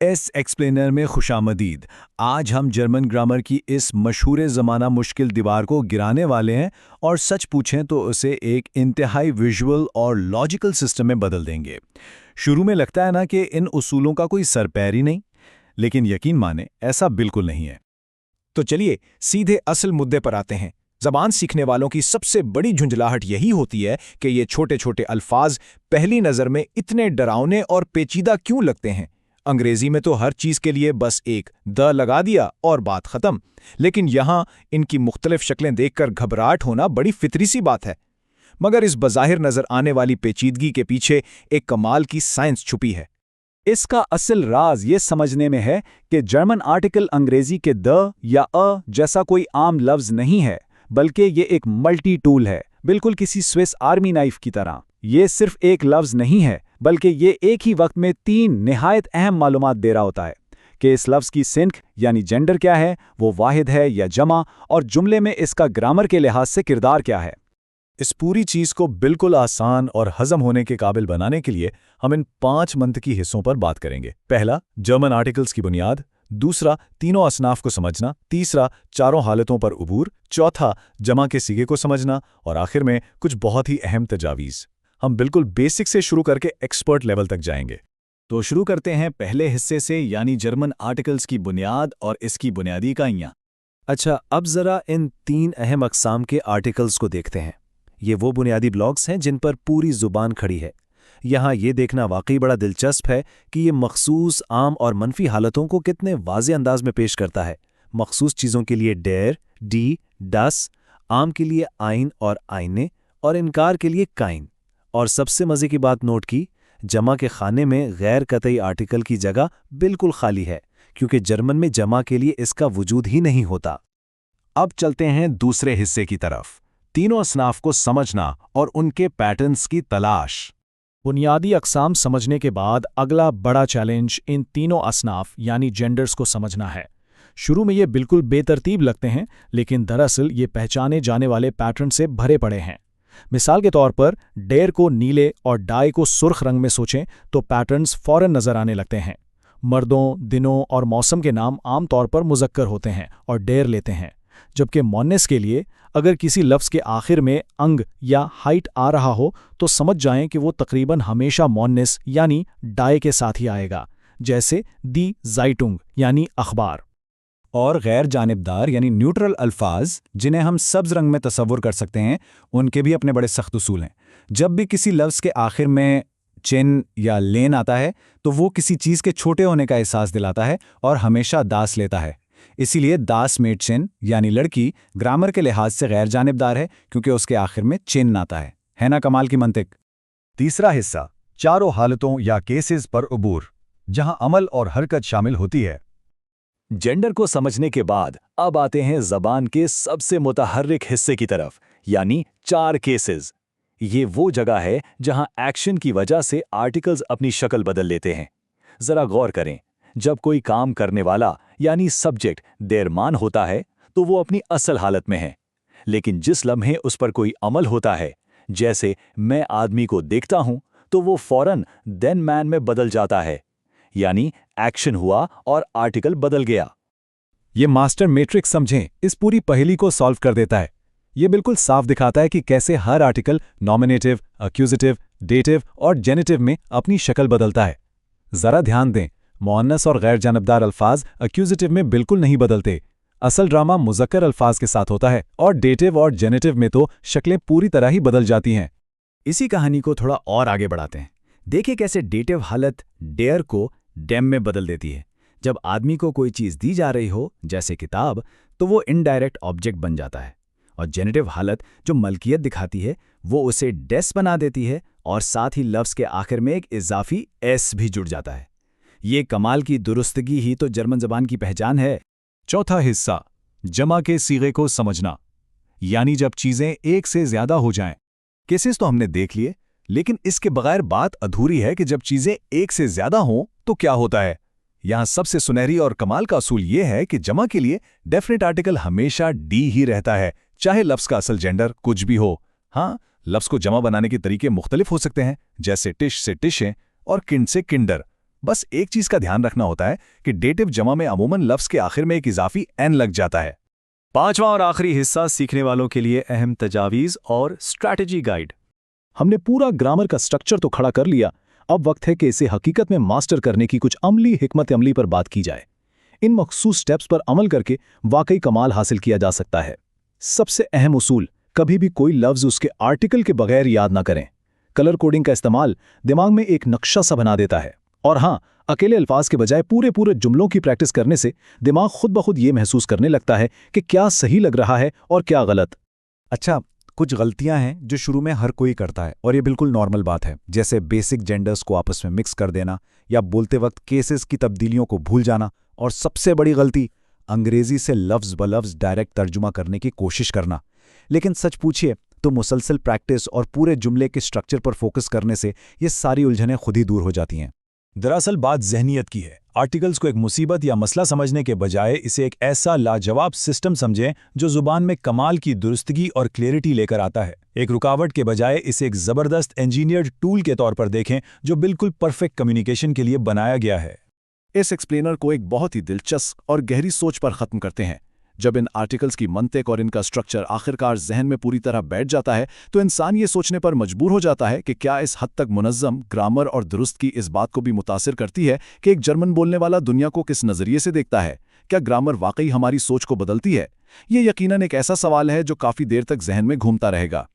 S explainer में खुशामदीद। आज हम जर्मन ग्रामर की इस मशहूर ज़माना मुश्किल दीवार को गिराने वाले हैं और सच पूछें तो उसे एक इंतहाई विजुअल और लॉजिकल सिस्टम में बदल देंगे। शुरू में लगता है ना कि इन उसूलों का कोई सर पैर ही नहीं, लेकिन यकीन माने ऐसा बिल्कुल नहीं है। तो चलिए सीधे असल मुद्दे पर आते हैं। ज़बान सीखने वालों की सबसे बड़ी झुंझलाहट यही होती है कि ये छोटे छोटे अल्फाज पहली नज़र में इतने डरावने और पेचीदा क्यों लगते हैं। अंग्रेजी में तो हर चीज़ के लिए बस एक द लगा दिया और बात ख़त्म, लेकिन यहाँ इनकी मुख्तलिफ शक्लें देखकर घबराहट होना बड़ी फितरी सी बात है। मगर इस बज़ाहिर नज़र आने वाली पेचीदगी के पीछे एक कमाल की साइंस छुपी है। इसका असल राज ये समझने में है कि जर्मन आर्टिकल अंग्रेजी के द या अ जैसा कोई आम लफ्ज़ नहीं है, बल्कि ये एक मल्टी टूल है, बिल्कुल किसी स्विस आर्मी नाइफ की तरह। ये सिर्फ एक लफ्ज़ नहीं है, बल्कि ये एक ही वक्त में तीन निहायत अहम मालूमात दे रहा होता है कि इस लफ्ज़ की सिंक यानी जेंडर क्या है, वो वाहिद है या जमा, और जुमले में इसका ग्रामर के लिहाज से किरदार क्या है। इस पूरी चीज़ को बिल्कुल आसान और हजम होने के काबिल बनाने के लिए हम इन 5 मंतकी हिस्सों पर बात करेंगे। पहला, जर्मन आर्टिकल्स की बुनियाद। दूसरा, तीनों असनाफ को समझना। तीसरा, चारों हालतों पर उबूर। चौथा, जमा के सीगे को समझना। और आखिर में कुछ बहुत ही अहम तजावीज़। हम बिल्कुल बेसिक से शुरू करके एक्सपर्ट लेवल तक जाएंगे। तो शुरू करते हैं पहले हिस्से से, यानी जर्मन आर्टिकल्स की बुनियाद और इसकी बुनियादी इकाइयाँ। अच्छा, अब ज़रा इन 3 अहम अक़साम के आर्टिकल्स को देखते हैं। ये वो बुनियादी ब्लॉक्स हैं जिन पर पूरी ज़ुबान खड़ी है। यहाँ ये देखना वाकई बड़ा दिलचस्प है कि ये मखसूस, आम और मनफी हालतों को कितने वाज़े अंदाज में पेश करता है। मखसूस चीज़ों के लिए डेर, डी, डस, आम के लिए आइन और आइने, और इनकार के लिए काइन। और सबसे मज़े की बात नोट की, जमा के खाने में गैर कतई आर्टिकल की जगह बिल्कुल खाली है, क्योंकि जर्मन में जमा के लिए इसका वजूद ही नहीं होता। अब चलते हैं दूसरे हिस्से की तरफ, तीनों असनाफ को समझना और उनके पैटर्न्स की तलाश। बुनियादी अक़साम समझने के बाद अगला बड़ा चैलेंज इन तीनों असनाफ यानी जेंडर्स को समझना है। शुरू में ये बिल्कुल बेतरतीब लगते हैं, लेकिन दरअसल ये पहचाने जाने वाले पैटर्न से भरे पड़े हैं। मिसाल के तौर पर डेर को नीले और डाई को सुर्ख रंग में सोचें तो पैटर्न्स फौरन नज़र आने लगते हैं। मर्दों, दिनों और मौसम के नाम आम तौर पर मुज़क्कर होते हैं और डेर लेते हैं, जबकि मोन्नेस के लिए अगर किसी लफ्ज़ के आखिर में अंग या हाइट आ रहा हो तो समझ जाएं कि वो तकरीबन हमेशा मोन्नेस यानी डाई के साथ ही आएगा, जैसे दी ज़ाइटुंग यानी अखबार। और गैर जानिबदार यानी न्यूट्रल अल्फाज, जिन्हें हम सब्ज़ रंग में तसव्वुर कर सकते हैं, उनके भी अपने बड़े सख्त उसूल हैं। जब भी किसी लफ्ज़ के आखिर में चिन या लेन आता है तो वो किसी चीज़ के छोटे होने का एहसास दिलाता है और हमेशा दास लेता है। इसीलिए दास मेड चिन यानी लड़की ग्रामर के लिहाज से गैर जानिबदार है, क्योंकि उसके आखिर में चिन आता है ना कमाल की मंतिक। तीसरा हिस्सा, चारों हालतों या केसेस पर उबूर, जहां अमल और हरकत शामिल होती है। जेंडर को समझने के बाद अब आते हैं ज़बान के सबसे मुतहर्रिक हिस्से की तरफ, यानी 4 केसेस। ये वो जगह है जहां एक्शन की वजह से आर्टिकल्स अपनी शक्ल बदल लेते हैं। ज़रा गौर करें, जब कोई काम करने वाला यानी सब्जेक्ट देरमान होता है तो वो अपनी असल हालत में है, लेकिन जिस लम्हे उस पर कोई अमल होता है, जैसे मैं आदमी को देखता हूं, तो वो फौरन देन मैन में बदल जाता है, यानी एक्शन हुआ और आर्टिकल बदल गया। ये मास्टर मैट्रिक्स समझें, इस पूरी पहेली को सॉल्व कर देता है। ये बिल्कुल साफ दिखाता है कि कैसे हर आर्टिकल नॉमिनेटिव, एक्यूजेटिव, डेटिव और जेनेटिव में अपनी शक्ल बदलता है। जरा ध्यान दें, मुअन्नस और गैर जानबदार अल्फाज एक्यूजेटिव में बिल्कुल नहीं बदलते। असल ड्रामा मुज़क्कर अल्फाज के साथ होता है, और डेटिव और जेनेटिव में तो शक्लें पूरी तरह ही बदल जाती हैं। इसी कहानी को थोड़ा और आगे बढ़ाते हैं। देखिए कैसे डेटिव हालत डेयर को डेम में बदल देती है। जब आदमी को कोई चीज़ दी जा रही हो, जैसे किताब, तो वो इनडायरेक्ट ऑब्जेक्ट बन जाता है। और जेनेटिव हालत जो मलकियत दिखाती है, वो उसे डेस बना देती है, और साथ ही लफ्ज़ के आखिर में एक इजाफी एस भी जुड़ जाता है। ये कमाल की दुरुस्तगी ही तो जर्मन ज़बान की पहचान है। चौथा हिस्सा, जमा के सीगे को समझना, यानी जब चीज़ें एक से ज़्यादा हो जाएं। केसेस तो हमने देख लिए, लेकिन इसके बगैर बात अधूरी है कि जब चीज़ें एक से ज़्यादा हों तो क्या होता है। यहाँ सबसे सुनहरी और कमाल का असूल ये है कि जमा के लिए डेफिनेट आर्टिकल हमेशा डी ही रहता है, चाहे लफ्ज़ का असल जेंडर कुछ भी हो। हाँ, लफ्ज़ को जमा बनाने के तरीके मुख्तलिफ हो सकते हैं, जैसे टिश से टिशें और किंड से किंडर। बस एक चीज का ध्यान रखना होता है कि डेटिव जमा में अमूमन लफ्ज के आखिर में एक इजाफी एन लग जाता है। पांचवा और आखिरी हिस्सा सीखने वालों के लिए अहम तजावीज़ और स्ट्रैटेजी गाइड। हमने पूरा ग्रामर का स्ट्रक्चर तो खड़ा कर लिया, अब वक्त है कि इसे हकीकत में मास्टर करने की कुछ अमली हिकमत अमली पर बात की जाए। इन मखसूस स्टेप्स पर अमल करके वाकई कमाल हासिल किया जा सकता है। सबसे अहम उसूल, कभी भी कोई लफ्ज़ उसके आर्टिकल के बगैर याद ना करें। कलर कोडिंग का इस्तेमाल दिमाग में एक नक्शा सा बना देता है। और हाँ, अकेले अल्फाज के बजाय पूरे पूरे जुमलों की प्रैक्टिस करने से दिमाग खुद ब खुद ये महसूस करने लगता है कि क्या सही लग रहा है और क्या गलत। अच्छा, कुछ गलतियां हैं जो शुरू में हर कोई करता है और ये बिल्कुल नॉर्मल बात है, जैसे बेसिक जेंडर्स को आपस में मिक्स कर देना या बोलते वक्त केसेस की तब्दीलियों को भूल जाना। और सबसे बड़ी गलती, अंग्रेजी से लफ्ज़ ब लफ्ज़ डायरेक्ट तर्जुमा करने की कोशिश करना। लेकिन सच पूछिए तो मुसलसल प्रैक्टिस और पूरे जुमले के स्ट्रक्चर पर फोकस करने से ये सारी उलझनें खुद ही दूर हो जाती हैं। दरअसल बात ज़हनियत की है। आर्टिकल्स को एक मुसीबत या मसला समझने के बजाय इसे एक ऐसा लाजवाब सिस्टम समझें जो ज़ुबान में कमाल की दुरुस्तगी और क्लैरिटी लेकर आता है। एक रुकावट के बजाय इसे एक ज़बरदस्त इंजीनियर्ड टूल के तौर पर देखें जो बिल्कुल परफेक्ट कम्युनिकेशन के लिए बनाया गया है। इस एक्सप्लेनर को एक बहुत ही दिलचस्प और गहरी सोच पर ख़त्म करते हैं। जब इन आर्टिकल्स की मंतिक और इनका स्ट्रक्चर आखिरकार जहन में पूरी तरह बैठ जाता है तो इंसान ये सोचने पर मजबूर हो जाता है कि क्या इस हद तक मुनज़्ज़म ग्रामर और दुरुस्त की इस बात को भी मुतासिर करती है कि एक जर्मन बोलने वाला दुनिया को किस नज़रिए से देखता है। क्या ग्रामर वाकई हमारी सोच को बदलती है? ये यकीनन एक ऐसा सवाल है जो काफ़ी देर तक जहन में घूमता रहेगा।